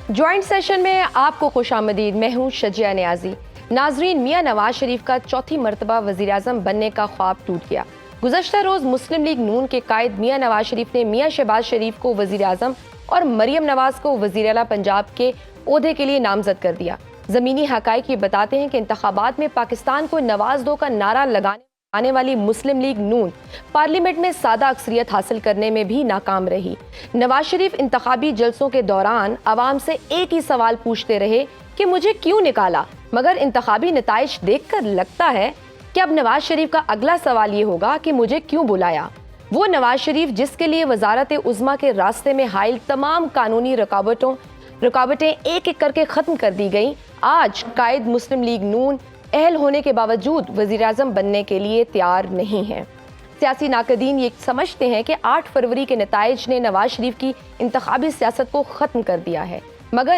Joint session میں آپ کو خوش آمدید. میں ہوں شجیہ نیازی. ناظرین، میاں نواز شریف کا چوتھی مرتبہ وزیر اعظم بننے کا خواب ٹوٹ گیا. گزشتہ روز مسلم لیگ نون کے قائد میاں نواز شریف نے میاں شہباز شریف کو وزیر اعظم اور مریم نواز کو وزیر اعلیٰ پنجاب کے عہدے کے لیے نامزد کر دیا. زمینی حقائق یہ بتاتے ہیں کہ انتخابات میں پاکستان کو نواز دو کا نعرہ لگانے والی مسلم لیگ نون پارلیمنٹ میں سادہ اکثریت حاصل کرنے میں بھی ناکام رہی. نواز شریف انتخابی جلسوں کے دوران عوام سے ایک ہی سوال پوچھتے رہے کہ مجھے کیوں نکالا، مگر انتخابی نتائج دیکھ کر لگتا ہے کہ اب نواز شریف کا اگلا سوال یہ ہوگا کہ مجھے کیوں بلایا. وہ نواز شریف جس کے لیے وزارت عظمیٰ کے راستے میں حائل تمام قانونی رکاوٹیں ایک ایک کر کے ختم کر دی گئیں، آج قائد مسلم لیگ نون اہل ہونے کے باوجود وزیر اعظم بننے کے لیے تیار نہیں ہیں. سیاسی ناقدین یہ سمجھتے ہیں کہ 8 فروری کے نتائج نے نواز شریف کی انتخابی سیاست کو ختم کر دیا ہے، مگر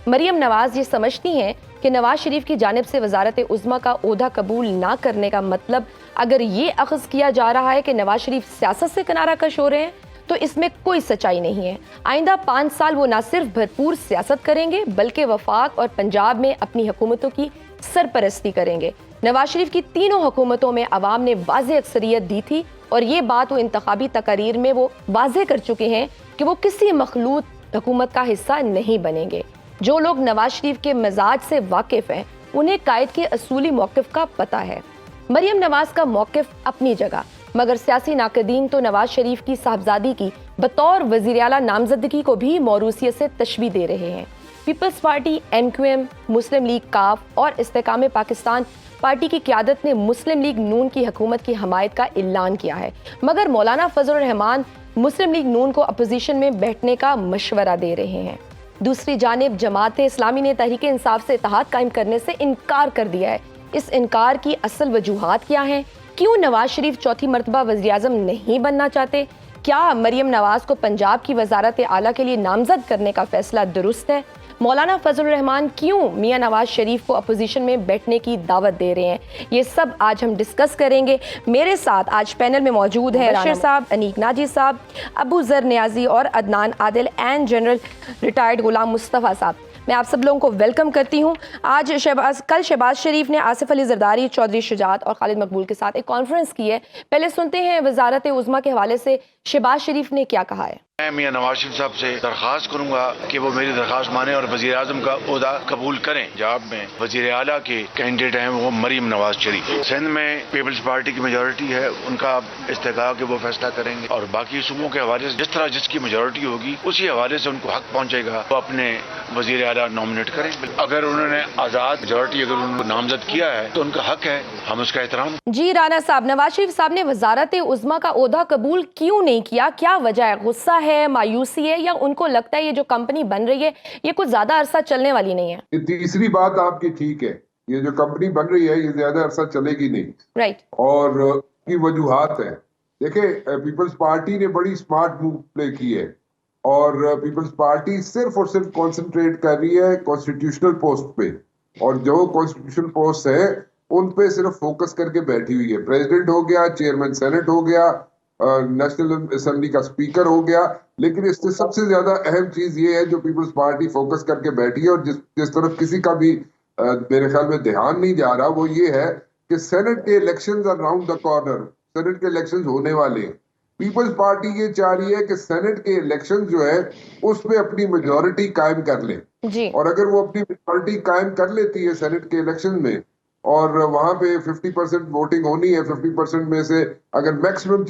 مریم نواز یہ سمجھتی ہیں کہ نواز شریف کی جانب سے وزارت عظمیٰ کا عہدہ قبول نہ کرنے کا مطلب اگر یہ اخذ کیا جا رہا ہے کہ نواز شریف سیاست سے کنارہ کش ہو رہے ہیں تو اس میں کوئی سچائی نہیں ہے. آئندہ 5 سال وہ نہ صرف بھرپور سیاست کریں گے بلکہ وفاق اور پنجاب میں اپنی حکومتوں کی سرپرستی کریں گے. نواز شریف کی تینوں حکومتوں میں عوام نے واضح اکثریت دی تھی اور یہ بات وہ انتخابی تقاریر میں وہ واضح کر چکے ہیں کہ وہ کسی مخلوط حکومت کا حصہ نہیں بنیں گے. جو لوگ نواز شریف کے مزاج سے واقف ہیں انہیں قائد کے اصولی موقف کا پتہ ہے. مریم نواز کا موقف اپنی جگہ، مگر سیاسی ناقدین تو نواز شریف کی صاحبزادی کی بطور وزیر اعلیٰ نامزدگی کو بھی موروثیت سے تشبیہ دے رہے ہیں. پیپلز پارٹی، MQM، مسلم لیگ کاف اور استحکام پاکستان پارٹی کی قیادت نے مسلم لیگ نون کی حکومت کی حمایت کا اعلان کیا ہے، مگر مولانا فضل الرحمان مسلم لیگ نون کو اپوزیشن میں بیٹھنے کا مشورہ دے رہے ہیں. دوسری جانب جماعت اسلامی نے تحریک انصاف سے اتحاد قائم کرنے سے انکار کر دیا ہے. اس انکار کی اصل وجوہات کیا ہیں؟ کیوں نواز شریف چوتھی مرتبہ وزیر اعظم نہیں بننا چاہتے؟ کیا مریم نواز کو پنجاب کی وزارت اعلیٰ کے لیے نامزد کرنے کا فیصلہ درست ہے؟ مولانا فضل الرحمان کیوں میاں نواز شریف کو اپوزیشن میں بیٹھنے کی دعوت دے رہے ہیں؟ یہ سب آج ہم ڈسکس کریں گے. میرے ساتھ آج پینل میں موجود ہیں بشیر صاحب، انیک ناجی صاحب، ابو ذر نیازی اور عدنان عادل and general retired Ghulam Mustafa صاحب. میں آپ سب لوگوں کو ویلکم کرتی ہوں. کل شہباز شریف نے آصف علی زرداری، چودھری شجاعت اور خالد مقبول کے ساتھ ایک کانفرنس کی ہے. پہلے سنتے ہیں وزارت عظمیٰ کے حوالے سے شہباز شریف نے کیا کہا ہے. میں میاں نواز شریف صاحب سے درخواست کروں گا کہ وہ میری درخواست مانیں اور وزیر اعظم کا عہدہ قبول کریں. پنجاب میں وزیر اعلیٰ کے کینڈیڈیٹ ہیں وہ مریم نواز شریف. سندھ میں پیپلز پارٹی کی میجورٹی ہے، ان کا استحقاق کہ وہ فیصلہ کریں گے، اور باقی صوبوں کے حوالے سے جس طرح جس کی میجورٹی ہوگی اسی حوالے سے ان کو حق پہنچے گا وہ اپنے وزیر اعلیٰ نامنیٹ کریں. اگر انہوں نے آزاد میجورٹی اگر ان کو نامزد کیا ہے تو ان کا حق ہے، ہم اس کا احترام. جی رانا صاحب، نواز شریف صاحب نے وزارت عظمیٰ کا عہدہ قبول کیوں نہیں کیا؟ کیا وجہ ہے؟ غصہ ہے، مایوسی ہے، یا ان کو لگتا ہے یہ جو کمپنی بن رہی ہے یہ کچھ زیادہ عرصہ چلنے والی نہیں ہے؟ یہ تیسری بات آپ کی ٹھیک ہے، یہ جو کمپنی بن رہی ہے یہ زیادہ عرصہ چلے گی نہیں. رائٹ. اور کی وجوہات ہیں. دیکھیں، پیپلز پارٹی نے بڑی سمارٹ موو پلے کی ہے اور پیپلز پارٹی صرف اور صرف کانسنٹریٹ کر رہی ہے کانسٹیٹیوشنل پوسٹ پہ، اور جو کانسٹیٹیوشنل پوسٹ ہے ان پہ صرف فوکس کر کے بیٹھی ہوئی ہے. پریزیڈنٹ ہو گیا، چیئرمین سینٹ ہو گیا، نیشنل اسمبلی کا اسپیکر ہو گیا، لیکن اس سے سب سے زیادہ اہم چیز یہ ہے جو پیپلز پارٹی فوکس کر کے بیٹھی ہے اور جس طرف کسی کا بھی میرے خیال میں دھیان نہیں جا رہا، وہ یہ ہے کہ سینٹ کے elections around the corner, senate کے الیکشنز ہونے والے ہیں. پیپلز پارٹی یہ چاہ رہی ہے کہ سینٹ کے الیکشن جو ہے اس میں اپنی میجورٹی قائم کر لے جی. اور اگر وہ اپنی میجورٹی قائم کر لیتی ہے سینٹ کے الیکشن میں اور وہاں پہ 50% ووٹنگ ہونی ہے، 50% میں سے اگر میکسیمم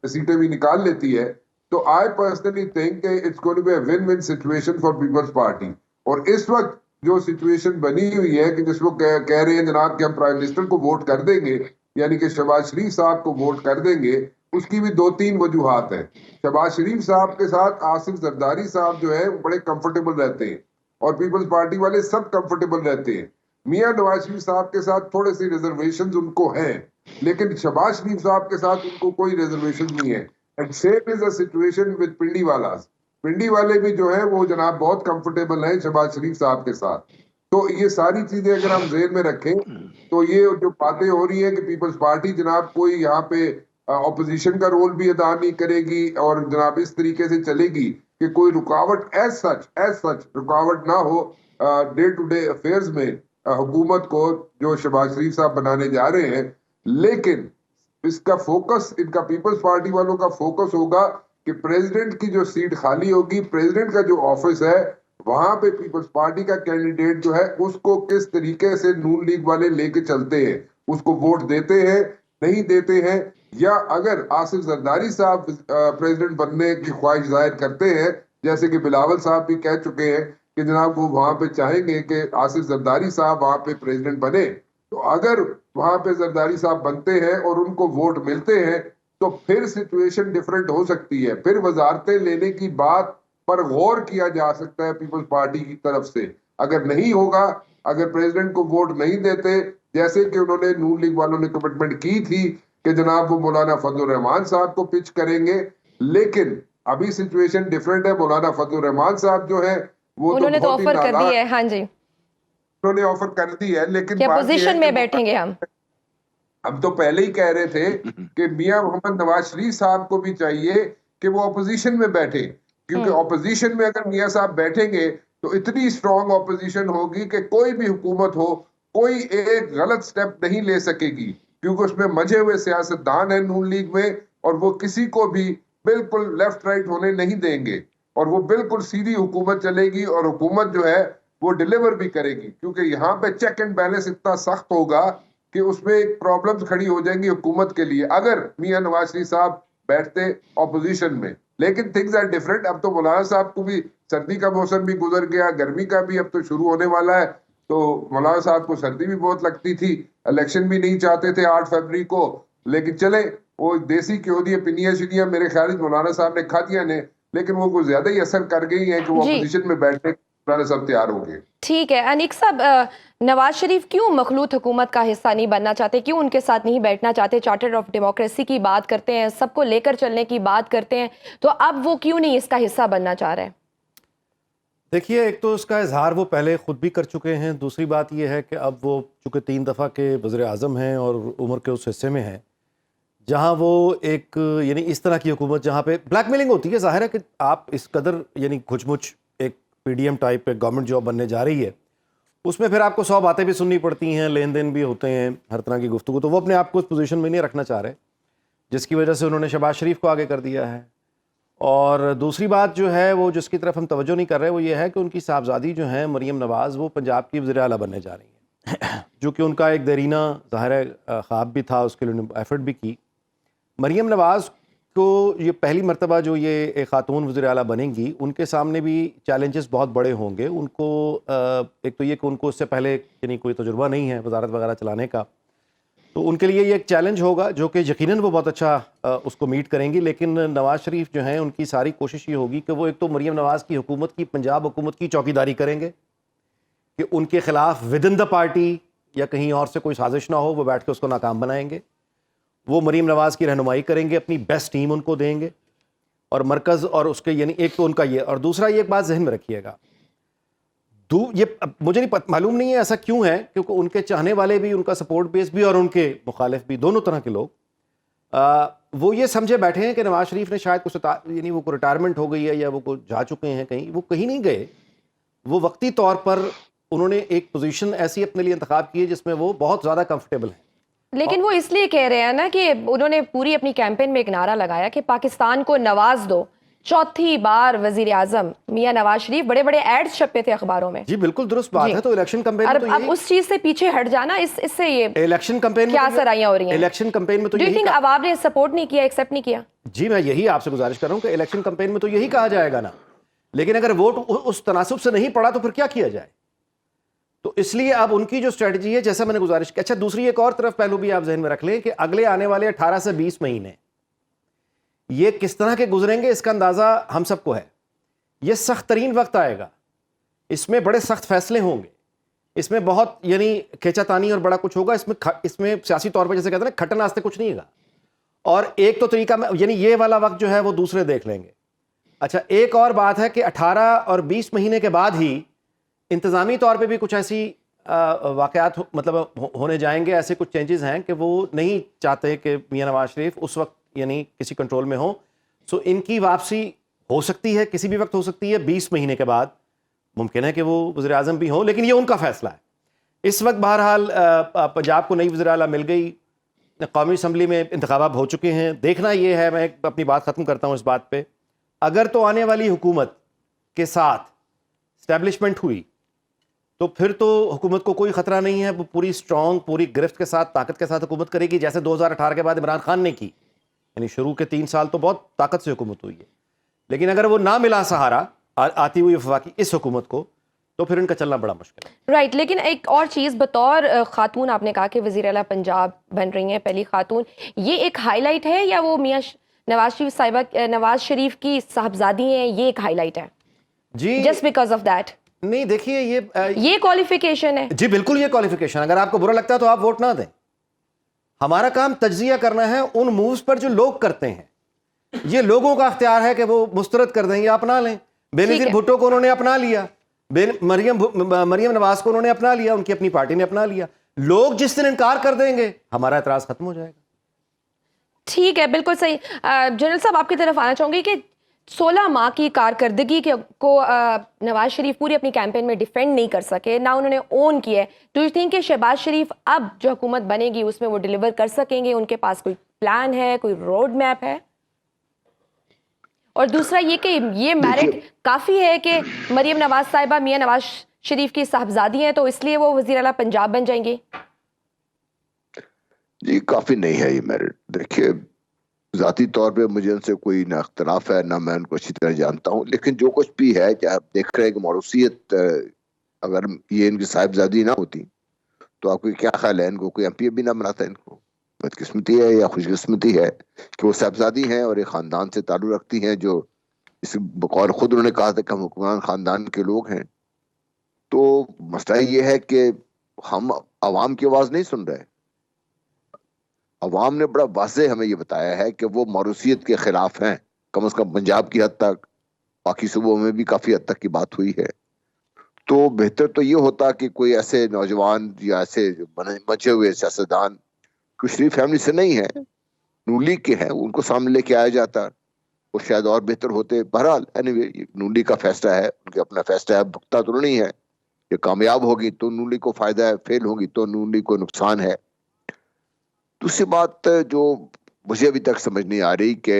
سیٹیں بھی نکال لیتی ہے تو آئی پرسنلی تھنک کہ it's going to be a one one situation for Peoples Party. اور اس وقت جو سچویشن بنی ہوئی ہے کہ جس کو کہہ رہے ہیں جناب کہ ہم پرائم منسٹر کو ووٹ کر دیں گے، یعنی کہ شہباز شریف صاحب کو ووٹ کر دیں گے، اس کی بھی 2-3 وجوہات ہیں. شہباز شریف صاحب کے ساتھ آصف زرداری صاحب جو ہے وہ بڑے کمفرٹیبل رہتے ہیں اور پیپلز پارٹی والے سب کمفرٹیبل رہتے ہیں. میاں نواز شریف صاحب کے ساتھ تھوڑے سی ریزرویشنز ان کو ہیں، لیکن شہباز شریف صاحب کے ساتھ ان کو کوئی ریزرویشن نہیں ہے. And same is a situation with Pindi والاز. پنڈی والے بھی جو ہیں وہ جناب بہت کمفرٹیبل ہیں شہباز شریف صاحب کے ساتھ. تو یہ ساری چیزیں اگر ہم ذہن میں رکھیں تو یہ جو باتیں ہو رہی ہیں کہ پیپلز پارٹی جناب کوئی یہاں پہ اپوزیشن کا رول بھی ادا نہیں کرے گی اور جناب اس طریقے سے چلے گی، کہ کوئی رکاوٹ ایز سچ رکاوٹ نہ ہو ڈے ٹو ڈے افیئرز میں حکومت کو جو شہباز شریف صاحب بنانے جا رہے ہیں. لیکن اس کا فوکس، ان کا پیپلز پارٹی والوں کا فوکس ہوگا کہ پریزیڈنٹ کی جو سیٹ خالی ہوگی، پریزیڈنٹ کا جو آفس ہے وہاں پہ پیپلز پارٹی کا کینڈیڈیٹ جو ہے اس کو کس طریقے سے نون لیگ والے لے کے چلتے ہیں، اس کو ووٹ دیتے ہیں نہیں دیتے ہیں، یا اگر آصف زرداری صاحب پریزیڈنٹ بننے کی خواہش ظاہر کرتے ہیں، جیسے کہ بلاول صاحب بھی کہہ چکے ہیں کہ جناب وہ وہاں پہ چاہیں گے کہ آصف زرداری صاحب وہاں پہ پریزیڈنٹ بنے، تو اگر وہاں پہ زرداری صاحب بنتے ہیں اور ان کو ووٹ ملتے ہیں تو پھر سچویشن ڈیفرنٹ ہو سکتی ہے. پھر وزارتیں لینے کی بات پر غور کیا جا سکتا ہے پیپلز پارٹی کی طرف سے. اگر نہیں ہوگا، اگر پریزیڈنٹ کو ووٹ نہیں دیتے، جیسے کہ انہوں نے نون لیگ والوں نے کمٹمنٹ کی تھی کہ جناب وہ مولانا فضل الرحمان صاحب کو پچ کریں گے، لیکن ابھی سچویشن ڈیفرنٹ ہے. مولانا فضل الرحمان صاحب جو ہے وہ انہوں نے تو بہت ہی آفر کر ناراض، دی ہے. ہاں جی، انہوں نے آفر کر دی ہے، لیکن کیا بات یہ ہے پوزیشن میں کہ بیٹھیں گے ہم تو پہلے ہی کہہ رہے تھے کہ میاں محمد نواز شریف صاحب کو بھی چاہیے کہ وہ اپوزیشن میں بیٹھے، کیونکہ اپوزیشن میں اگر میاں صاحب بیٹھیں گے تو اتنی اسٹرانگ اپوزیشن ہوگی کہ کوئی بھی حکومت ہو کوئی ایک غلط سٹیپ نہیں لے سکے گی، کیونکہ اس میں مجھے ہوئے سیاستدان ہیں نون لیگ میں، اور وہ کسی کو بھی بالکل لیفٹ رائٹ ہونے نہیں دیں گے، اور وہ بالکل سیدھی حکومت چلے گی، اور حکومت جو ہے وہ ڈیلیور بھی کرے گی، کیونکہ یہاں پہ چیک اینڈ بیلنس اتنا سخت ہوگا کہ اس میں ایک پرابلمز کھڑی ہو جائیں گی حکومت کے لیے اگر میاں نواز شریف صاحب بیٹھتے اپوزیشن میں. لیکن تھنگز آر ڈیفرنٹ. اب تو مولانا صاحب کو بھی سردی کا موسم بھی گزر گیا، گرمی کا بھی اب تو شروع ہونے والا ہے، تو مولانا صاحب کو سردی بھی بہت لگتی تھی، الیکشن بھی نہیں چاہتے تھے 8 فروری کو، لیکن چلے وہ دیسی کیوں دی پنیاں شنیاں میرے خیال مولانا صاحب نے کھا دیا نے، لیکن وہ کچھ زیادہ ہی اثر کر گئی ہیں کہ وہ اپوزیشن میں بیٹھنے مولانا صاحب تیار ہو گئے. ٹھیک ہے. انیک صاحب، نواز شریف کیوں مخلوط حکومت کا حصہ نہیں بننا چاہتے، کیوں ان کے ساتھ نہیں بیٹھنا چاہتے؟ چارٹر آف ڈیموکریسی کی بات کرتے ہیں، سب کو لے کر چلنے کی بات کرتے ہیں، تو اب وہ کیوں نہیں اس کا حصہ بننا چاہ رہے ہیں؟ دیکھیے، ایک تو اس کا اظہار وہ پہلے خود بھی کر چکے ہیں، دوسری بات یہ ہے کہ اب وہ چونکہ 3 دفعہ کے وزیر اعظم ہیں اور عمر کے اس حصے میں ہیں جہاں وہ ایک یعنی اس طرح کی حکومت جہاں پہ بلیک میلنگ ہوتی ہے. ظاہر ہے کہ آپ اس قدر یعنی کچھ مچ ایک پی ڈی ایم ٹائپ ایک گورنمنٹ جاب بننے جا رہی ہے، اس میں پھر آپ کو 100 باتیں بھی سننی پڑتی ہیں، لین دین بھی ہوتے ہیں، ہر طرح کی گفتگو، تو وہ اپنے آپ کو اس پوزیشن میں نہیں رکھنا چاہ رہے، جس کی وجہ سے انہوں نے شہباز شریف کو آگے کر دیا ہے. اور دوسری بات جو ہے وہ جس کی طرف ہم توجہ نہیں کر رہے وہ یہ ہے کہ ان کی صاحبزادی جو ہیں مریم نواز، وہ پنجاب کی وزیر اعلیٰ بننے جا رہی ہیں، جو کہ ان کا ایک دیرینہ ظاہر ہے خواب بھی تھا، اس کے لیے انہوں نے ایفرٹ بھی کی. مریم نواز کو یہ پہلی مرتبہ جو یہ ایک خاتون وزیر اعلیٰ بنیں گی، ان کے سامنے بھی چیلنجز بہت بڑے ہوں گے. ان کو ایک تو یہ کہ ان کو اس سے پہلے یعنی کوئی تجربہ نہیں ہے وزارت وغیرہ چلانے کا، تو ان کے لیے یہ ایک چیلنج ہوگا جو کہ یقیناً وہ بہت اچھا اس کو میٹ کریں گی. لیکن نواز شریف جو ہیں ان کی ساری کوشش یہ ہوگی کہ وہ ایک تو مریم نواز کی حکومت کی، پنجاب حکومت کی چوکیداری کریں گے کہ ان کے خلاف ود ان دا پارٹی یا کہیں اور سے کوئی سازش نہ ہو، وہ بیٹھ کے اس کو ناکام بنائیں گے. وہ مریم نواز کی رہنمائی کریں گے، اپنی بیسٹ ٹیم ان کو دیں گے، اور مرکز اور اس کے یعنی ایک تو ان کا یہ، اور دوسرا یہ ایک بات ذہن میں رکھیے گا، یہ مجھے نہیں معلوم نہیں ہے ایسا کیوں ہے، کیونکہ ان کے چاہنے والے بھی، ان کا سپورٹ بیس بھی اور ان کے مخالف بھی، دونوں طرح کے لوگ وہ یہ سمجھے بیٹھے ہیں کہ نواز شریف نے شاید کچھ یعنی وہ ریٹائرمنٹ ہو گئی ہے یا وہ جا چکے ہیں کہیں. وہ کہیں نہیں گئے، وہ وقتی طور پر انہوں نے ایک پوزیشن ایسی اپنے لیے انتخاب کی ہے جس میں وہ بہت زیادہ کمفرٹیبل ہیں. لیکن وہ اس لیے کہہ رہے ہیں نا کہ انہوں نے پوری اپنی کیمپین میں ایک نعرہ لگایا کہ پاکستان کو نواز دو، 4تھی بار وزیر اعظم میاں نواز شریف، بڑے بڑے ایڈز چھپے تھے اخباروں میں. جی بالکل درست بات ہے. تو الیکشن کمپین میں اب اس چیز سے پیچھے ہٹ جانا، اس سے یہ الیکشن کمپین کیا سرائیاں ہو رہی ہیں؟ الیکشن کمپین میں تو یہی اب آپ نے سپورٹ نہیں کیا، ایکسیپٹ نہیں کیا. جی میں یہی آپ سے گزارش کر رہا ہوں کہ الیکشن کمپین میں تو یہی کہا جائے گا نا، لیکن اگر ووٹ اس تناسب سے نہیں پڑا تو پھر کیا کیا جائے؟ تو اس لیے اب ان کی جو اسٹریٹجی ہے، جیسا میں نے گزارش کی. اچھا دوسری ایک اور طرف پہلو بھی آپ ذہن میں رکھ لیں کہ اگلے آنے والے 18 سے 20 مہینے یہ کس طرح کے گزریں گے، اس کا اندازہ ہم سب کو ہے. یہ سخت ترین وقت آئے گا، اس میں بڑے سخت فیصلے ہوں گے، اس میں بہت یعنی کھینچا تانی اور بڑا کچھ ہوگا. اس میں سیاسی طور پہ جیسے کہتے ہیں نا کھٹن واسطے کچھ نہیں ہوگا. اور ایک تو طریقہ میں یعنی یہ والا وقت جو ہے وہ دوسرے دیکھ لیں گے. اچھا ایک اور بات ہے کہ 18 اور 20 مہینے کے بعد ہی انتظامی طور پہ بھی کچھ ایسی واقعات مطلب ہونے جائیں گے، ایسے کچھ چینجز ہیں کہ وہ نہیں چاہتے کہ میاں نواز شریف اس وقت یعنی کسی کنٹرول میں ہوں. سو ان کی واپسی ہو سکتی ہے کسی بھی وقت ہو سکتی ہے, 20 مہینے کے بعد ممکن ہے کہ وہ وزیر اعظم بھی ہوں, لیکن یہ ان کا فیصلہ ہے. اس وقت بہرحال پنجاب کو نئی وزیر اعلیٰ مل گئی, قومی اسمبلی میں انتخابات ہو چکے ہیں. دیکھنا یہ ہے, میں اپنی بات ختم کرتا ہوں اس بات پہ, اگر تو آنے والی حکومت کے ساتھ اسٹیبلشمنٹ ہوئی تو پھر تو حکومت کو کوئی خطرہ نہیں ہے, وہ پوری اسٹرانگ, پوری گرفت کے ساتھ, طاقت کے ساتھ حکومت کرے گی, جیسے 2018 کے بعد عمران خان نے کی. یعنی شروع کے 3 سال تو بہت طاقت سے حکومت ہوئی ہے, لیکن اگر وہ نہ ملا سہارا آتی ہوئی وفاقی اس حکومت کو, تو پھر ان کا چلنا بڑا مشکل ہے. رائٹ, لیکن ایک اور چیز, بطور خاتون آپ نے کہا کہ وزیر اعلیٰ پنجاب بن رہی ہیں, پہلی خاتون, یہ ایک ہائی لائٹ ہے یا وہ میاں نواز شریف کی صاحبزادی ہیں, یہ ایک ہائی لائٹ ہے جی جسٹ بیکاز آف دیٹ؟ نہیں دیکھیے, یہ کوالیفیکیشن ہے. جی بالکل یہ کوالیفیکیشن. اگر آپ کو برا لگتا ہے تو آپ ووٹ نہ دیں. ہمارا کام تجزیہ کرنا ہے ان مووز پر جو لوگ کرتے ہیں. یہ لوگوں کا اختیار ہے کہ وہ مسترد کر دیں یا اپنا لیں. بے نظیر بھٹو کو انہوں نے اپنا لیا, مریم نواز کو انہوں نے اپنا لیا, ان کی اپنی پارٹی نے اپنا لیا. لوگ جس دن انکار کر دیں گے ہمارا اعتراض ختم ہو جائے گا. ٹھیک ہے, بالکل صحیح. جنرل صاحب آپ کی طرف آنا چاہوں گی کہ 16 ماہ کی کارکردگی کو نواز شریف پوری اپنی کیمپین میں ڈیفینڈ نہیں کر سکے, نہ انہوں نے اون کیا ہے. ڈو یو تھنک کہ شہباز شریف اب جو حکومت بنے گی اس میں وہ ڈیلیور کر سکیں گے؟ ان کے پاس کوئی پلان ہے, کوئی روڈ میپ ہے؟ اور دوسرا یہ کہ یہ میرٹ کافی ہے کہ مریم نواز صاحبہ میاں نواز شریف کی صاحبزادی ہیں, تو اس لیے وہ وزیر اعلیٰ پنجاب بن جائیں گے؟ جی کافی نہیں ہے یہ میرٹ. دیکھیے ذاتی طور پہ مجھے ان سے کوئی نہ اختلاف ہے, نہ میں ان کو اچھی طرح جانتا ہوں, لیکن جو کچھ بھی ہے, چاہے آپ دیکھ رہے ہیں کہ موروثیت, اگر یہ ان کی صاحبزادی نہ ہوتی تو آپ کو کیا خیال ہے ان کو کوئی ایم پی اے بھی نہ بناتا؟ ان کو بدقسمتی ہے یا خوش قسمتی ہے کہ وہ صاحبزادی ہیں اور ایک خاندان سے تعلق رکھتی ہیں جو اس بقول خود انہوں نے کہا تھا کہ ہم حکمران خاندان کے لوگ ہیں. تو مسئلہ یہ ہے کہ ہم عوام کی آواز نہیں سن رہے. عوام نے بڑا واضح ہمیں یہ بتایا ہے کہ وہ موروثیت کے خلاف ہیں, کم از کم پنجاب کی حد تک, باقی صوبوں میں بھی کافی حد تک کی بات ہوئی ہے. تو بہتر تو یہ ہوتا کہ کوئی ایسے نوجوان یا ایسے بچے ہوئے سیاستدان کوئی شریف فیملی سے نہیں ہے, نون لیگ کے ہیں, ان کو سامنے لے کے آیا جاتا, وہ شاید اور بہتر ہوتے. بہرحال anyway, نون لیگ کا فیصلہ ہے, ان کے اپنا فیصلہ ہے, بھگتا تو نہیں ہے. یہ کامیاب ہوگی تو نون لیگ کو فائدہ ہے, فیل ہوگی تو نون لیگ کو نقصان ہے. دوسری بات جو مجھے ابھی تک سمجھ نہیں آ رہی کہ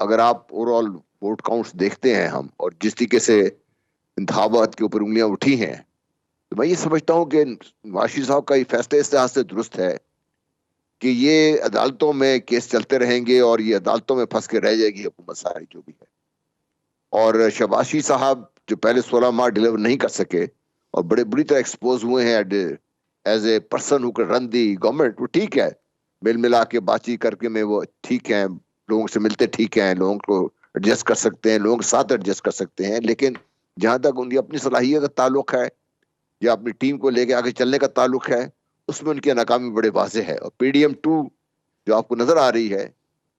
اگر آپ اوور آل ووٹ کاؤنٹس دیکھتے ہیں ہم, اور جس طریقے سے انتخابات کے اوپر انگلیاں اٹھی ہیں, تو میں یہ سمجھتا ہوں کہ نواز شریف صاحب کا یہ فیصلہ اس لحاظ سے درست ہے کہ یہ عدالتوں میں کیس چلتے رہیں گے اور یہ عدالتوں میں پھنس کے رہ جائے گی حکومت ساری جو بھی ہے. اور شہباز شریف صاحب جو پہلے 16 ماہ ڈیلیور نہیں کر سکے اور بڑے بری طرح ایکسپوز ہوئے ہیں ایز اے پرسن ہو کر رن دی گورنمنٹ, وہ ٹھیک ہے, مل ملا کے بات چیت کر کے میں وہ ٹھیک ہیں, لوگوں سے ملتے ٹھیک ہیں, لوگوں کو ایڈجسٹ کر سکتے ہیں, لوگوں کے ساتھ ایڈجسٹ کر سکتے ہیں, لیکن جہاں تک ان کی اپنی صلاحیت کا تعلق ہے یا اپنی ٹیم کو لے کے آگے چلنے کا تعلق ہے, اس میں ان کی ناکامی بڑے واضح ہے. اور پی ڈی ایم 2 جو آپ کو نظر آ رہی ہے,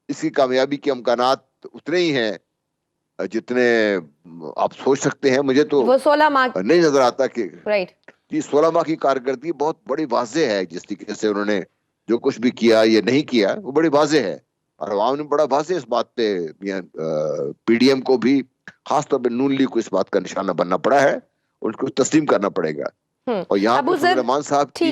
اس کی کامیابی کے امکانات اتنے ہی ہیں جتنے آپ سوچ سکتے ہیں. مجھے تو وہ 16 ماہ نہیں نظر آتا کہ رائٹ, یہ 16 ماہ کی کارکردگی بہت بڑی واضح ہے. جس طریقے سے انہوں نے جو کچھ بھی کیا یا نہیں کیا وہ بڑی واضح ہے, اور عوام نے بڑا واضح اس بات پہ, پی ڈی ایم کو بھی خاص طور پہ نون لیگ کو اس بات کا نشانہ بننا پڑا ہے, اور اس کو تسلیم کرنا پڑے گا. اور یہاں پر فضل رحمان صاحب کی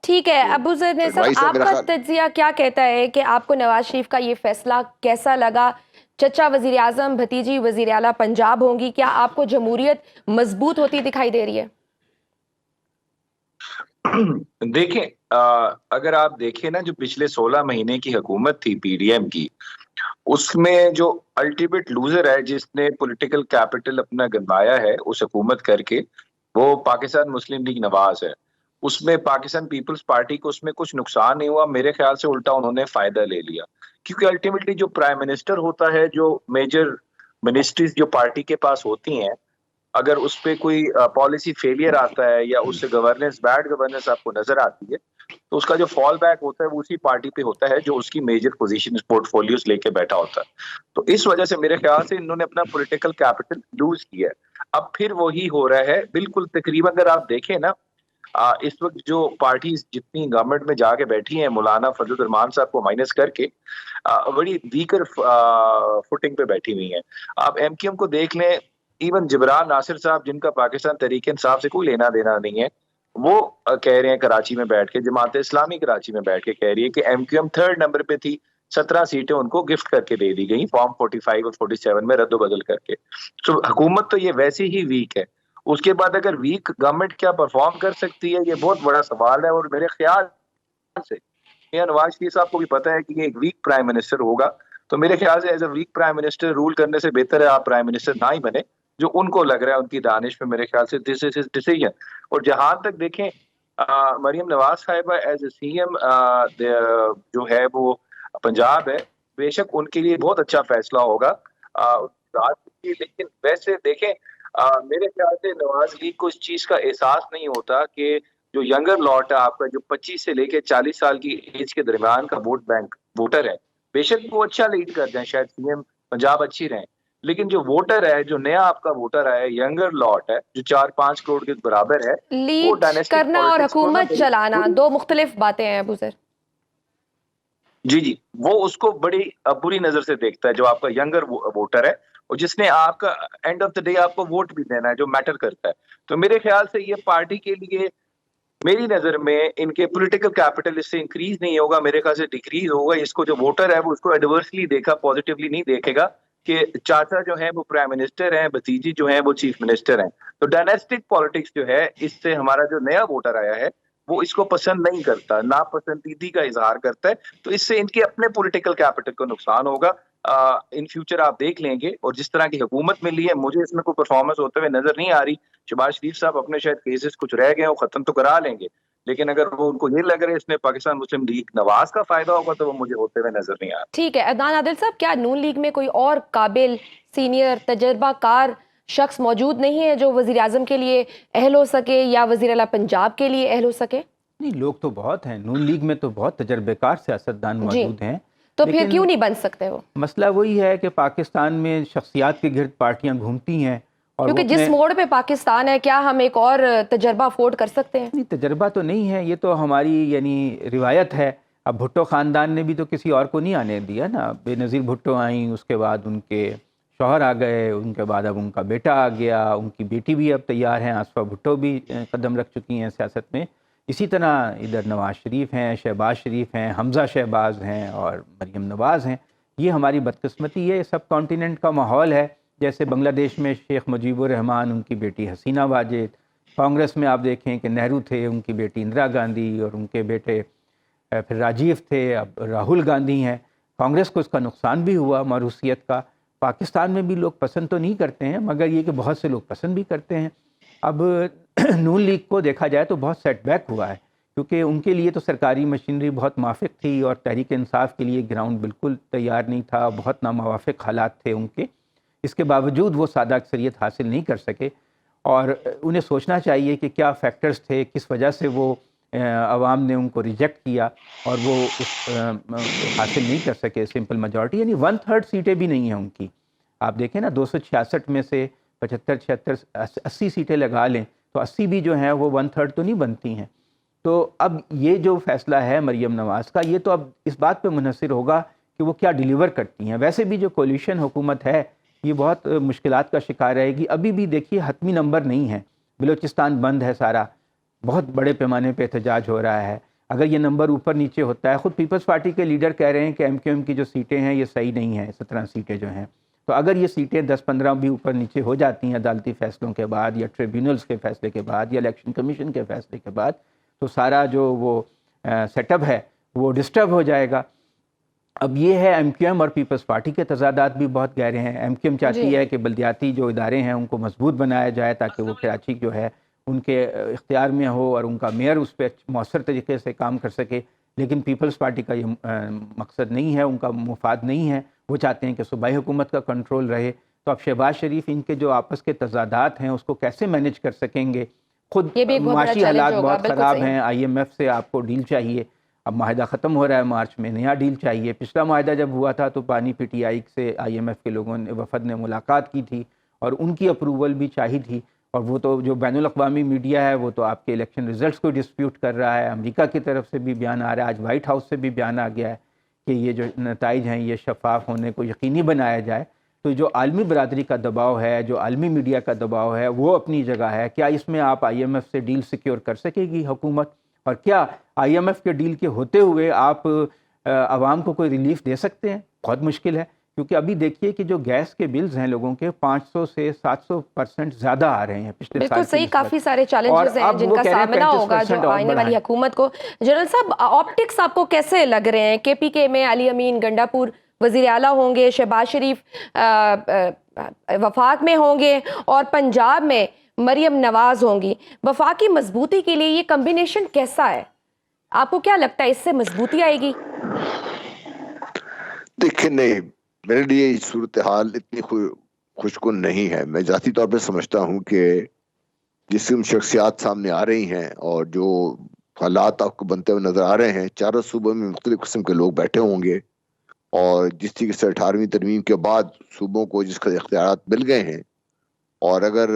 ٹھیک ہے, ابو ذر نے صاحب آپ کا تجزیہ کیا کہتا ہے کہ آپ کو نواز شریف کا یہ فیصلہ کیسا لگا؟ چچا وزیر اعظم, بھتیجی وزیر اعلیٰ پنجاب ہوں گی, کیا آپ کو جمہوریت مضبوط ہوتی دکھائی دے رہی ہے؟ دیکھیں, اگر آپ دیکھیں نا, جو پچھلے 16 مہینے کی حکومت تھی پی ڈی ایم کی, اس میں جو الٹیمیٹ لوزر ہے, جس نے پولیٹیکل کیپٹل اپنا گنوایا ہے اس حکومت کر کے, وہ پاکستان مسلم لیگ نواز ہے. اس میں پاکستان پیپلز پارٹی کو اس میں کچھ نقصان نہیں ہوا, میرے خیال سے الٹا انہوں نے فائدہ لے لیا, کیونکہ الٹیمیٹلی جو پرائم منسٹر ہوتا ہے, جو میجر منسٹریز جو پارٹی کے پاس ہوتی ہیں, اگر اس پہ کوئی پالیسی فیلئر آتا ہے یا اس سے گورننس, بیڈ گورننس آپ کو نظر آتی ہے, تو اس کا جو فال بیک ہوتا ہے وہ اسی پارٹی پہ ہوتا ہے جو اس کی میجر پوزیشن پورٹ فولیوز لے کے بیٹھا ہوتا ہے. تو اس وجہ سے میرے خیال سے انہوں نے اپنا پولیٹیکل کیپٹل لوز کیا ہے. اب پھر وہی ہو رہا ہے بالکل تقریباً. اگر آپ دیکھیں نا, اس وقت جو پارٹیز جتنی گورنمنٹ میں جا کے بیٹھی ہیں مولانا فضل الرحمان صاحب کو مائنس کر کے بڑی ویکر فوٹنگ پہ بیٹھی ہوئی ہیں. آپ ایم کیو ایم کو دیکھ لیں, ایون جبران ناصر صاحب جن کا پاکستان تحریک انصاف سے کوئی لینا دینا نہیں ہے, وہ کہہ رہے ہیں کراچی میں بیٹھ کے, جماعت اسلامی کراچی میں بیٹھ کے کہہ رہی ہے کہ M Q M 3rd number پہ تھی, 17 سیٹیں ان کو گفٹ کر کے دے دی گئی فارم 45 اور 47 میں رد و بدل کر کے. تو حکومت تو یہ ویسی ہی ویک ہے. اس کے بعد اگر ویک گورنمنٹ کیا پرفارم کر سکتی ہے, یہ بہت بڑا سوال ہے. اور میرے خیال سے میاں نواز شریف صاحب کو بھی پتا ہے کہ یہ ایک ویک پرائم منسٹر ہوگا, تو میرے خیال سے as a weak prime minister rule کرنے سے بہتر ہے آپ پرائم منسٹر نہ ہی بنے, جو ان کو لگ رہا ہے ان کی دانش میں. میرے خیال سے دس از ہز ڈیسیژن. اور جہاں تک دیکھیں مریم نواز صاحبہ ایز اے سی ایم جو ہے وہ پنجاب ہے, بے شک ان کے لیے بہت اچھا فیصلہ ہوگا, لیکن ویسے دیکھیں میرے خیال سے نواز لیگ کو اس چیز کا احساس نہیں ہوتا کہ جو ینگر لاٹ ہے آپ کا, جو 25 سے لے کے 40 سال کی ایج کے درمیان کا ووٹ بینک ووٹر ہے, بے شک وہ اچھا لیڈ کر جائیں, شاید سی ایم پنجاب اچھی رہیں, لیکن جو ووٹر ہے, جو نیا آپ کا ووٹر ہے, ینگر لاٹ ہے, جو 4-5 کروڑ کے برابر ہے, وہ لیڈ ڈائنیسٹک کرنا اور پالیٹکس کو حکومت چلانا دو مختلف باتیں ہیں ابو ذر. جی وہ اس کو بڑی بری نظر سے دیکھتا ہے جو آپ کا ینگر ووٹر ہے, اور جس نے آپ کا اینڈ آف دا ڈے آپ کو ووٹ بھی دینا ہے, جو میٹر کرتا ہے. تو میرے خیال سے یہ پارٹی کے لیے, میری نظر میں ان کے پولیٹیکل کیپٹل اس سے انکریز نہیں ہوگا, میرے خیال سے ڈیکریز ہوگا. اس کو جو ووٹر ہے وہ اس کو ایڈورسلی دیکھا, پازیٹیولی نہیں دیکھے گا کہ چاچا جو ہیں وہ پرائم منسٹر ہیں, بھتیجی جو ہیں وہ چیف منسٹر ہیں. تو ڈائنیسٹک پالیٹکس جو ہے, اس سے ہمارا جو نیا ووٹر آیا ہے وہ اس کو پسند نہیں کرتا, ناپسندیدگی کا اظہار کرتا ہے. تو اس سے ان کے اپنے پولیٹیکل کیپٹل کو نقصان ہوگا. ان فیوچر آپ دیکھ لیں گے, اور جس طرح کی حکومت ملی ہے مجھے اس میں کوئی پرفارمنس ہوتے ہوئے نظر نہیں آ رہی. شہباز شریف صاحب اپنے شاید کیسز کچھ رہ گئے ہیں, وہ ختم تو کرا لیں گے, لیکن اگر وہ ان کو یہ لگ رہا ہے اس میں پاکستان مسلم لیگ نواز کا فائدہ ہوگا, تو وہ مجھے ہوتے ہوئے نظر نہیں آ رہا. ٹھیک ہے عدنان عادل صاحب, کیا نون لیگ میں کوئی اور قابل, سینئر, تجربہ کار شخص موجود نہیں ہے جو وزیر اعظم کے لیے اہل ہو سکے یا وزیر اعلیٰ پنجاب کے لیے اہل ہو سکے؟ نہیں, لوگ تو بہت ہیں نون لیگ میں, تو بہت تجربے کار سیاستدان موجود ہیں. تو پھر کیوں نہیں بن سکتے وہ؟ مسئلہ وہی ہے کہ پاکستان میں شخصیات کے گرد پارٹیاں گھومتی ہیں, اور کیونکہ جس موڑ پہ پاکستان ہے, کیا ہم ایک اور تجربہ افورڈ کر سکتے ہیں؟ نہیں, تجربہ تو نہیں ہے, یہ تو ہماری یعنی روایت ہے. اب بھٹو خاندان نے بھی تو کسی اور کو نہیں آنے دیا نا. بے نظیر بھٹو آئیں, اس کے بعد ان کے شوہر آ گئے, ان کے بعد اب ان کا بیٹا آ گیا, ان کی بیٹی بھی اب تیار ہیں, آصفہ بھٹو بھی قدم رکھ چکی ہیں سیاست میں. اسی طرح ادھر نواز شریف ہیں, شہباز شریف ہیں, حمزہ شہباز ہیں, اور مریم نواز ہیں. یہ ہماری بدقسمتی ہے, سب کانٹیننٹ کا ماحول ہے. جیسے بنگلہ دیش میں شیخ مجیب الرحمان, ان کی بیٹی حسینہ واجد. کانگریس میں آپ دیکھیں کہ نہرو تھے, ان کی بیٹی اندرا گاندھی, اور ان کے بیٹے پھر راجیو تھے, اب راہل گاندھی ہیں. کانگریس کو اس کا نقصان بھی ہوا, موروثیت کا. پاکستان میں بھی لوگ پسند تو نہیں کرتے ہیں, مگر یہ کہ بہت سے لوگ پسند بھی کرتے ہیں. اب نون لیگ کو دیکھا جائے تو بہت سیٹ بیک ہوا ہے, کیونکہ ان کے لیے تو سرکاری مشینری بہت موافق تھی, اور تحریک انصاف کے لیے گراؤنڈ بالکل تیار نہیں تھا, بہت ناموافق حالات تھے ان کے. اس کے باوجود وہ سادہ اکثریت حاصل نہیں کر سکے, اور انہیں سوچنا چاہیے کہ کیا فیکٹرز تھے, کس وجہ سے وہ عوام نے ان کو ریجیکٹ کیا اور وہ حاصل نہیں کر سکے سمپل میجورٹی. یعنی 1/3 سیٹیں بھی نہیں ہیں ان کی. آپ دیکھیں نا, 266 میں سے 75, 76, 80 سیٹیں لگا لیں تو 80 بھی جو ہیں وہ 1/3 تو نہیں بنتی ہیں. تو اب یہ جو فیصلہ ہے مریم نواز کا, یہ تو اب اس بات پہ منحصر ہوگا کہ وہ کیا ڈیلیور کرتی ہیں. ویسے بھی جو کولیشن حکومت ہے یہ بہت مشکلات کا شکار رہے گی. ابھی بھی دیکھیے حتمی نمبر نہیں ہے, بلوچستان بند ہے سارا, بہت بڑے پیمانے پہ احتجاج ہو رہا ہے. اگر یہ نمبر اوپر نیچے ہوتا ہے, خود پیپلز پارٹی کے لیڈر کہہ رہے ہیں کہ ایم کیو ایم کی جو سیٹیں ہیں یہ صحیح نہیں ہیں, 17 سیٹیں جو ہیں. تو اگر یہ سیٹیں 10-15 بھی اوپر نیچے ہو جاتی ہیں عدالتی فیصلوں کے بعد, یا ٹریبیونلز کے فیصلے کے بعد, یا الیکشن کمیشن کے فیصلے کے بعد, تو سارا جو وہ سیٹ اپ ہے وہ ڈسٹرب ہو جائے گا. اب یہ ہے ایم کیو ایم اور پیپلز پارٹی کے تضادات بھی بہت گہرے ہیں. ایم کیو ایم چاہتی ہے کہ بلدیاتی جو ادارے ہیں ان کو مضبوط بنایا جائے تاکہ وہ کراچی جو ہے ان کے اختیار میں ہو, اور ان کا میئر اس پہ مؤثر طریقے سے کام کر سکے. لیکن پیپلز پارٹی کا یہ مقصد نہیں ہے, ان کا مفاد نہیں ہے. وہ چاہتے ہیں کہ صوبائی حکومت کا کنٹرول رہے. تو اب شہباز شریف ان کے جو آپس کے تضادات ہیں اس کو کیسے مینیج کر سکیں گے؟ خود معاشی حالات بہت خراب ہیں, آئی ایم ایف سے آپ کو ڈیل چاہیے. اب معاہدہ ختم ہو رہا ہے مارچ میں, نیا ڈیل چاہیے. پچھلا معاہدہ جب ہوا تھا تو پانی پی ٹی آئی سے آئی ایم ایف کے لوگوں نے, وفد نے ملاقات کی تھی, اور ان کی اپروول بھی چاہی تھی. اور وہ تو جو بین الاقوامی میڈیا ہے وہ تو آپ کے الیکشن ریزلٹس کو ڈسپیوٹ کر رہا ہے. امریکہ کی طرف سے بھی بیان آ رہا ہے, آج وائٹ ہاؤس سے بھی بیان آ گیا ہے کہ یہ جو نتائج ہیں یہ شفاف ہونے کو یقینی بنایا جائے. تو جو عالمی برادری کا دباؤ ہے, جو عالمی میڈیا کا دباؤ ہے, وہ اپنی جگہ ہے. کیا اس میں آپ آئی ایم ایف سے ڈیل سیکیور کر سکے گی حکومت؟ اور کیا آئی ایم ایف کے ڈیل کے ہوتے ہوئے آپ عوام کو کوئی ریلیف دے سکتے ہیں؟ بہت مشکل ہے, کیونکہ ابھی دیکھیے کہ جو گیس کے بلز ہیں لوگوں کے 500 سے 700% زیادہ آ رہے ہیں پچھلے سال. بالکل صحیح, کافی سارے چیلنجز ہیں جن کا سامنا ہوگا جو آنے والی حکومت کو. جنرل صاحب, آپٹکس آپ کو کیسے لگ رہے ہیں؟ کے پی کے میں علی امین گنڈاپور وزیر اعلیٰ ہوں گے, شہباز شریف وفاق میں ہوں گے, اور پنجاب میں مریم نواز ہوں گی. وفاق کی مضبوطی کے لیے یہ کمبینیشن کیسا ہے؟ آپ کو کیا لگتا ہے اس سے مضبوطی آئے گی؟ دیکھیں, نہیں, میرے لیے صورتحال اتنی خوشکن نہیں ہے. میں ذاتی طور پہ سمجھتا ہوں کہ جس قسم شخصیات سامنے آ رہی ہیں اور جو حالات آپ کو بنتے ہوئے نظر آ رہے ہیں, چاروں صوبوں میں مختلف قسم کے لوگ بیٹھے ہوں گے, اور جس طریقے سے 18ویں ترمیم کے بعد صوبوں کو جس کا اختیارات مل گئے ہیں, اور اگر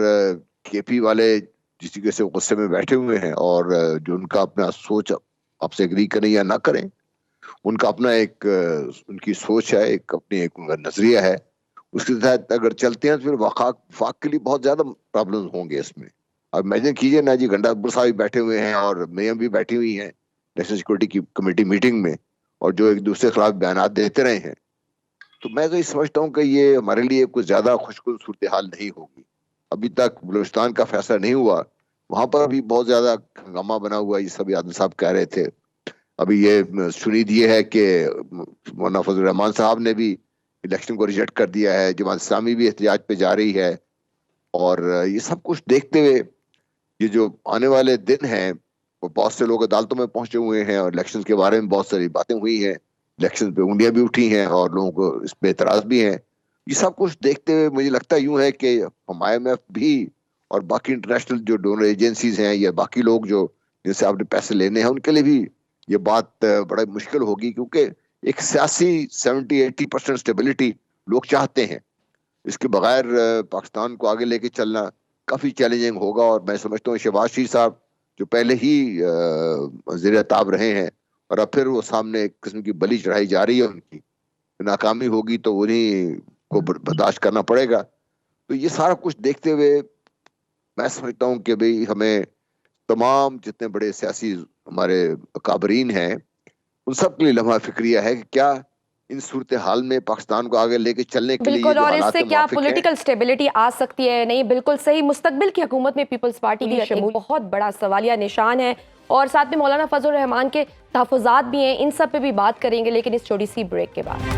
کے پی والے جس طریقے سے غصے میں بیٹھے ہوئے ہیں اور جو ان کا اپنا سوچ آپ سے اگری کریں یا نہ کریں, ان کا اپنا ایک ان کی سوچ ہے, ایک اپنی ایک نظریہ ہے, اس کے تحت اگر چلتے ہیں تو پھر وفاق کے لیے بہت زیادہ پرابلم ہوں گے اس میں. اب امیجن کیجئے نا جی, گنڈاپور صاحب بھی بیٹھے ہوئے ہیں اور مریم بھی بیٹھی ہوئی ہیں نیشنل سیکورٹی کی کمیٹی میٹنگ میں, اور جو ایک دوسرے کے خلاف بیانات دیتے رہے ہیں, تو میں تو یہ سمجھتا ہوں کہ یہ ہمارے لیے کچھ زیادہ خوشکن صورتحال نہیں ہوگی. ابھی تک بلوچستان کا فیصلہ نہیں ہوا, وہاں پر بھی بہت زیادہ ہنگامہ بنا ہوا ہے, یہ سب یادو صاحب کہہ رہے تھے. ابھی یہ شنید یہ ہے کہ مولانا فضل الرحمان صاحب نے بھی الیکشن کو ریجیکٹ کر دیا ہے, جماعت اسلامی بھی احتجاج پہ جا رہی ہے, اور یہ سب کچھ دیکھتے ہوئے یہ جو آنے والے دن ہیں وہ بہت سے لوگ عدالتوں میں پہنچے ہوئے ہیں, اور الیکشن کے بارے میں بہت ساری باتیں ہوئی ہیں, الیکشن پہ انگلیاں بھی اٹھی ہیں اور لوگوں کو اس پہ اعتراض بھی ہیں. یہ سب کچھ دیکھتے ہوئے مجھے لگتا یوں ہے کہ ہم آئی ایم ایف بھی اور باقی انٹرنیشنل جو ڈونر ایجنسیز ہیں یا باقی لوگ جو جن سے آپ نے پیسے لینے ہیں, ان کے لیے بھی یہ بات بڑا مشکل ہوگی, کیونکہ ایک سیاسی 70-80% سٹیبلٹی لوگ چاہتے ہیں. اس کے بغیر پاکستان کو آگے لے کے چلنا کافی چیلنجنگ ہوگا. اور میں سمجھتا ہوں شہباز شریف صاحب جو پہلے ہی وزیر اعتاب رہے ہیں, اور اب پھر وہ سامنے ایک قسم کی بلی چڑھائی جا رہی ہے, ان کی ناکامی ہوگی تو انہیں کو برداشت کرنا پڑے گا. تو یہ سارا کچھ دیکھتے ہوئے میں سمجھتا ہوں کہ بھئی ہمیں تمام جتنے بڑے سیاسی ہمارے اکابرین ہیں ان سب کے لیے لمحہ فکریہ ہے کہ کیا ان صورتحال میں پاکستان کو آگے لے کے چلنے کے لیے بالکل, اور اس سے کیا پولیٹیکل سٹیبلٹی آ سکتی ہے؟ نہیں, بالکل صحیح. مستقبل کی حکومت میں پیپلز پارٹی کی شمول بہت بڑا سوالیہ نشان ہے, اور ساتھ میں مولانا فضل الرحمان کے تحفظات بھی ہیں, ان سب پہ بھی بات کریں گے, لیکن اس چھوٹی سی بریک کے بعد.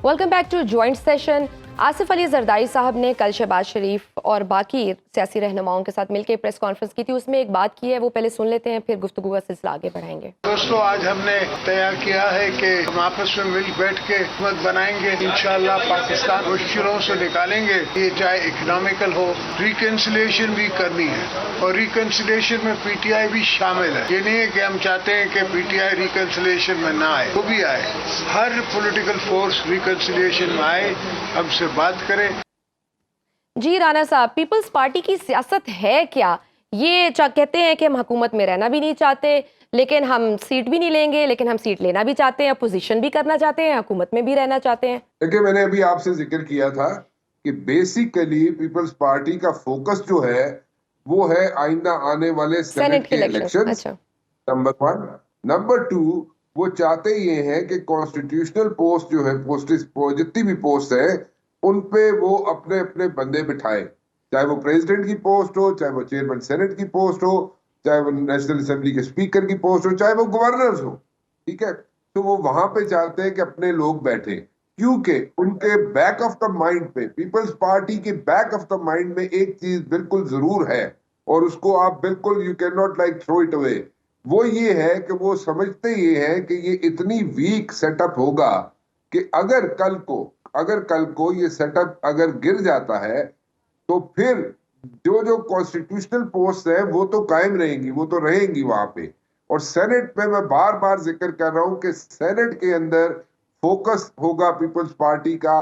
Welcome back to joint session. Asif Ali Zardari sahib نے کل شہباز شریف اور باقی سیاسی رہنماؤں کے ساتھ مل کے پریس کانفرنس کی تھی, اس میں ایک بات کی ہے, وہ پہلے سن لیتے ہیں, پھر گفتگو کا سلسلہ آگے بڑھائیں گے. دوستو, آج ہم نے تیار کیا ہے کہ ہم آپس میں مل بیٹھ کے حکومت بنائیں گے, انشاءاللہ پاکستان مشکلوں سے نکالیں گے. یہ چاہے اکنامیکل ہو, ریکنسلیشن بھی کرنی ہے, اور ریکنسلیشن میں پی ٹی آئی بھی شامل ہے. یہ نہیں ہے کہ ہم چاہتے ہیں کہ پی ٹی آئی ریکنسلیشن میں نہ آئے, وہ بھی آئے. ہر پولیٹیکل فورس ریکنسلیشن میں آئے, ہم سے بات کرے. جی رانا صاحب, پیپلز پارٹی کی سیاست ہے کیا؟ یہ کہتے ہیں کہ ہم حکومت میں رہنا بھی نہیں چاہتے, لیکن ہم سیٹ بھی نہیں لیں گے, لیکن ہم سیٹ لینا بھی چاہتے ہیں, اپوزیشن بھی کرنا چاہتے ہیں, حکومت میں بھی رہنا چاہتے ہیں. دیکھیں, میں نے ابھی آپ سے ذکر کیا تھا کہ بیسیکلی پیپلز پارٹی کا فوکس جو ہے وہ ہے آئندہ آنے والے سینٹ کے الیکشن, نمبر 1. نمبر 2, وہ چاہتے یہ ہیں کہ کانسٹیٹیوشنل پوسٹ جو ہے, جتنی بھی پوسٹ ہے ان پہ وہ اپنے اپنے بندے بٹھائے, چاہے وہ پریزیڈنٹ کی پوسٹ ہو, چاہے وہ چیئرمین سینٹ کی پوسٹ ہو, چاہے وہ نیشنل اسمبلی کے اسپیکر کی پوسٹ ہو, چاہے وہ گورنرز ہو. ٹھیک ہے, تو وہ وہاں پہ چاہتے ہیں کہ اپنے لوگ بیٹھے, کیونکہ ان کے بیک آف دا مائنڈ پہ, پیپلز پارٹی کے بیک آف دا مائنڈ میں ایک چیز بالکل ضرور ہے, اور اس کو آپ بالکل you can not like through it away. وہ یہ ہے کہ وہ سمجھتے یہ ہے کہ یہ اتنی ویک سیٹ اپ ہوگا کہ اگر کل کو یہ سیٹ اپ اگر گر جاتا ہے تو پھر جو کانسٹیٹیوشنل پوسٹ ہیں وہ تو قائم رہیں گی, وہ تو رہیں گی وہاں پہ. اور سینٹ پہ میں بار بار ذکر کر رہا ہوں کہ سینٹ کے اندر فوکس ہوگا پیپلز پارٹی کا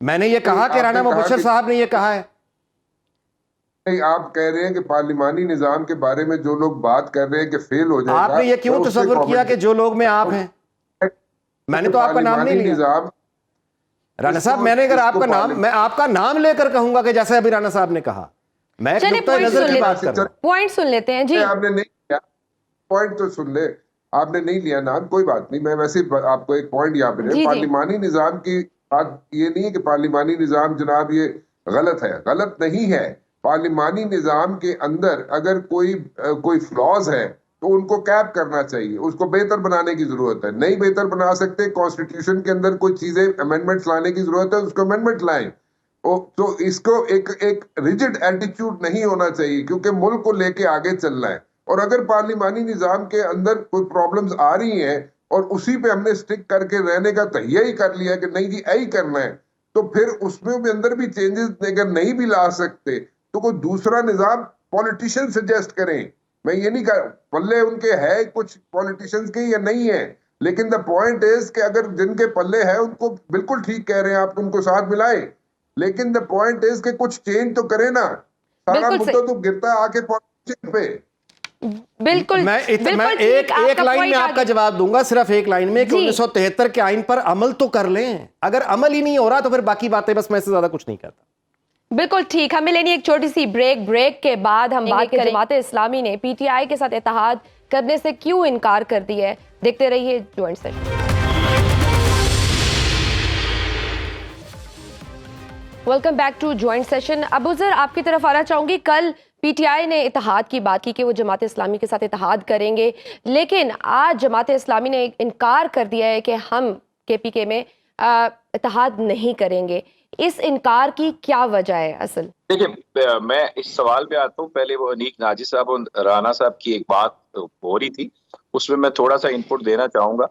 میں نے یہ کہا کہ رانا مبشر صاحب نے یہ کہا ہے؟ نہیں، آپ کہہ رہے ہیں کہ پارلیمانی نظام کے بارے میں جو لوگ بات کر رہے ہیں کہ فیل ہو جائے گا، آپ نے یہ کیوں تصور کیا کہ جو لوگ میں آپ ہیں؟ میں نے تو آپ کا نام نہیں لیا رانا صاحب. میں نے اگر آپ کا نام، میں آپ کا نام لے کر کہوں گا کہ جیسے ابھی رانا صاحب نے کہا، میں ایک نقطۂ نظر کی بات کر رہا ہوں. پوائنٹ سن لیتے ہیں جی. آپ نے نہیں لیا پوائنٹ تو سن لے. آپ نے نہیں لیا نام، کوئی بات نہیں. میں ویسے آپ کو ایک پوائنٹ یہاں پہ پارلیمانی نظام کی بات یہ نہیں ہے کہ پارلیمانی نظام جناب یہ غلط ہے. غلط نہیں ہے. پارلیمانی نظام کے اندر اگر کوئی فلاز ہے تو ان کو کیپ کرنا چاہیے، اس کو بہتر بنانے کی ضرورت ہے. نہیں بہتر بنا سکتے، کانسٹیٹیوشن کے اندر کوئی چیزیں امینڈمنٹ لانے کی ضرورت ہے، اس کو امینڈمنٹ لائیں. تو اس کو ایک ریجڈ ایٹیٹیوڈ نہیں ہونا چاہیے، کیونکہ ملک کو لے کے آگے چلنا ہے. اور اگر پارلیمانی نظام کے اندر کوئی پرابلمز آ رہی ہیں اور اسی پہ ہم نے سٹک کر کے رہنے کا تہیہ ہی کر لیا کہ نہیں جی یہی کرنا ہے، تو پھر اس میں بھی اندر بھی چینجز اگر نہیں بھی لا سکتے تو کوئی دوسرا نظام پولیٹیشین سجیسٹ کریں. میں یہ نہیں کہہ پلے ان کے ہے کچھ پولیٹیشینز کے یا نہیں ہے، لیکن دا پوائنٹ از کہ اگر جن کے پلے ہے ان کو بالکل ٹھیک کہہ رہے ہیں آپ، ان کو ساتھ ملائیں. لیکن دا پوائنٹ از کہ کچھ چینج تو کرے نا. سارا مدعا تو گرتا ہے آ کے پولیٹیشن پہ. بالکل میں ایک لائن میں آپ کا جواب دوں گا، صرف ایک لائن میں، کہ 1973 کے آئین پر عمل تو کر لیں. اگر عمل ہی نہیں ہو رہا تو پھر باقی باتیں بس میں سے زیادہ کچھ نہیں کرتا. بالکل ٹھیک. ہمیں لینی ایک چھوٹی سی بریک کے بعد ہم بات کریں جماعت اسلامی نے پی ٹی آئی کے ساتھ اتحاد کرنے سے کیوں انکار کر دیا ہے. دیکھتے رہیے joint session. Welcome back to joint session. Abuzar, آپ کی طرف آنا چاہوں گی. کل پی ٹی آئی نے اتحاد کی بات کی کہ وہ جماعت اسلامی کے ساتھ اتحاد کریں گے، لیکن آج جماعت اسلامی نے انکار کر دیا ہے کہ ہم کے پی کے میں اتحاد نہیں کریں گے. اس انکار کی کیا وجہ ہے اصل؟ دیکھیں، میں اس سوال پہ آتا ہوں. پہلے وہ انیک ناجی صاحب اور رانا صاحب کی ایک بات ہو رہی تھی، اس میں تھوڑا سا انپٹ دینا چاہوں گا.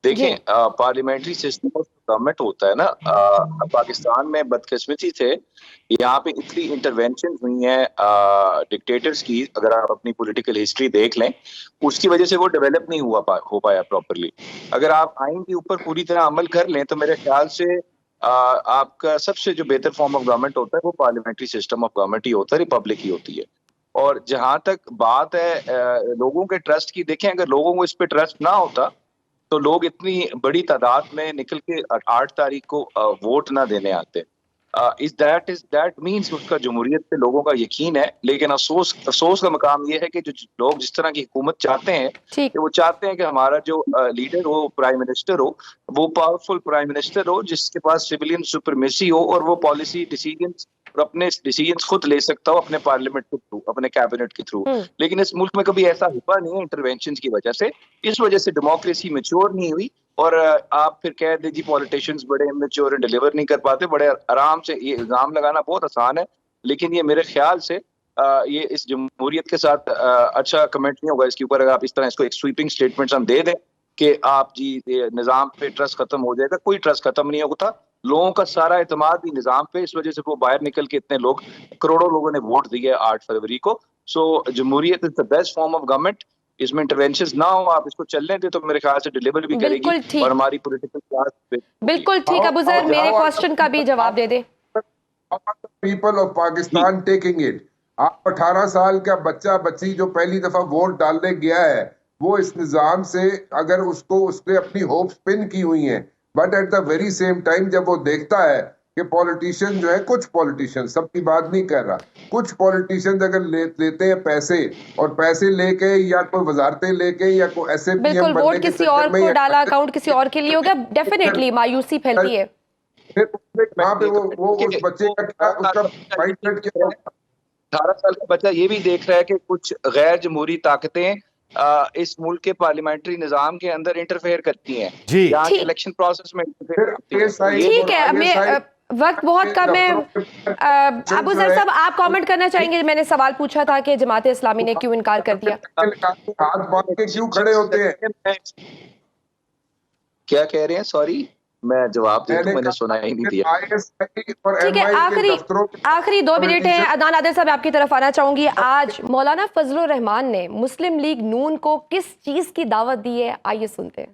دیکھیں، پارلیمنٹری سسٹم آف گورنمنٹ ہوتا ہے نا. پاکستان میں بدقسمتی سے یہاں پہ اتنی انٹرونشن ہوئی ہیں ڈکٹیٹرز کی، اگر آپ اپنی پولیٹیکل ہسٹری دیکھ لیں، اس کی وجہ سے وہ ڈیولپ نہیں ہو پایا پراپرلی. اگر آپ آئین کے اوپر پوری طرح عمل کر لیں تو میرے خیال سے آپ کا سب سے جو بہتر فارم آف گورنمنٹ ہوتا ہے وہ پارلیمنٹری سسٹم آف گورنمنٹ ہی ہوتا ہے، ریپبلک ہی ہوتی ہے. اور جہاں تک بات ہے لوگوں کے ٹرسٹ کی، دیکھیں اگر لوگوں کو اس پہ ٹرسٹ نہ ہوتا تو لوگ اتنی بڑی تعداد میں نکل کے 8 تاریخ کو ووٹ نہ دینے آتے. دیٹ مینس اس کا جمہوریت پہ لوگوں کا یقین ہے. لیکن افسوس کا مقام یہ ہے کہ جو لوگ جس طرح کی حکومت چاہتے ہیں کہ وہ چاہتے ہیں کہ ہمارا جو لیڈر ہو، پرائم منسٹر ہو، وہ پاورفل پرائم منسٹر ہو جس کے پاس سویلین سپرمیسی ہو اور وہ پالیسی ڈیسیجنز اور اپنے ڈیسیجنز خود لے سکتا ہو اپنے پارلیمنٹ کے تھرو، اپنے کیبنٹ کے تھرو. لیکن اس ملک میں کبھی ایسا ہوا نہیں ہے انٹرونشنز کی وجہ سے. اس وجہ سے ڈیموکریسی میچور نہیں ہوئی. اور آپ پھر کہہ دیں جی پولیٹیشینز بڑے میچور ڈیلیور نہیں کر پاتے. بڑے آرام سے یہ الزام لگانا بہت آسان ہے، لیکن یہ میرے خیال سے یہ اس جمہوریت کے ساتھ اچھا کمنٹ نہیں ہوگا اس کے اوپر اگر آپ اس طرح اس کو ایک سویپنگ سٹیٹمنٹس ہم دے دیں کہ آپ جی نظام پہ ٹرسٹ ختم ہو جائے گا. کوئی ٹرسٹ ختم نہیں ہوتا. لوگوں کا سارا اعتماد ہی نظام پہ، اس وجہ سے وہ باہر نکل کے اتنے لوگ، کروڑوں لوگوں نے ووٹ دیے 8 فروری کو. سو جمہوریت is the best form of government. اس میں انٹرونشنز نہ ہو، آپ اس کو چلنے دیں تو میرے خیال سے ڈیلیور بھی کرے گی اور ہماری پولیٹیکل کلاس. بالکل ٹھیک. ابوذر، میرے کوسچن کا بھی جواب دے دیں. People of Pakistan taking it. آپ 18 سال کا بچہ بچی جو پہلی دفعہ ووٹ ڈالنے گیا ہے، وہ اس نظام سے اگر اس نے اپنی ہوپس پن کی ہوئی ہیں، but at the very same time جب وہ دیکھتا ہے کہ پولیٹیشین جو ہے، کچھ پولیٹیشین، سب کی بات نہیں کر رہا، کچھ پولیٹیشین اگر لیتے ہیں پیسے اور پیسے لے کے یا کوئی وزارتیں لے کے یا کوئی ایسے بالکل ووٹ کسی اور کو ڈالا، اکاؤنٹ کسی اور کے لیے ہوگا، ڈیفینیٹلی مایوسی پھیلتی ہے. وہاں پہ وہ اس بچے کا کیا، اس کا مائنڈ سیٹ کیا ہوگا؟ 18 سال کا بچہ یہ بھی دیکھ رہا ہے کہ کچھ غیر جمہوری طاقتیں اس ملک کے پارلیمنٹری نظام کے اندر انٹرفیئر کرتی ہیں، یہاں کے الیکشن پروسیس میں انٹرفیئر کرتی ہیں. ٹھیک ہے، وقت بہت کم ہے. ابوذر صاحب، آپ کامنٹ کرنا چاہیں گے؟ میں نے سوال پوچھا تھا کہ جماعت اسلامی نے کیوں انکار کر دیا. ہاتھ باندھ کے کیوں کھڑے ہوتے ہیں؟ کیا کہہ رہے ہیں؟ سوری میں جواب دے دوں، میں نے سنا ہی نہیں دیا. ٹھیک ہے، آخری 2 منٹ ہیں. عدنان عادل صاحب، آپ کی طرف آنا چاہوں گی. آج مولانا فضل الرحمان نے مسلم لیگ نون کو کس چیز کی دعوت دی ہے؟ آئیے سنتے ہیں.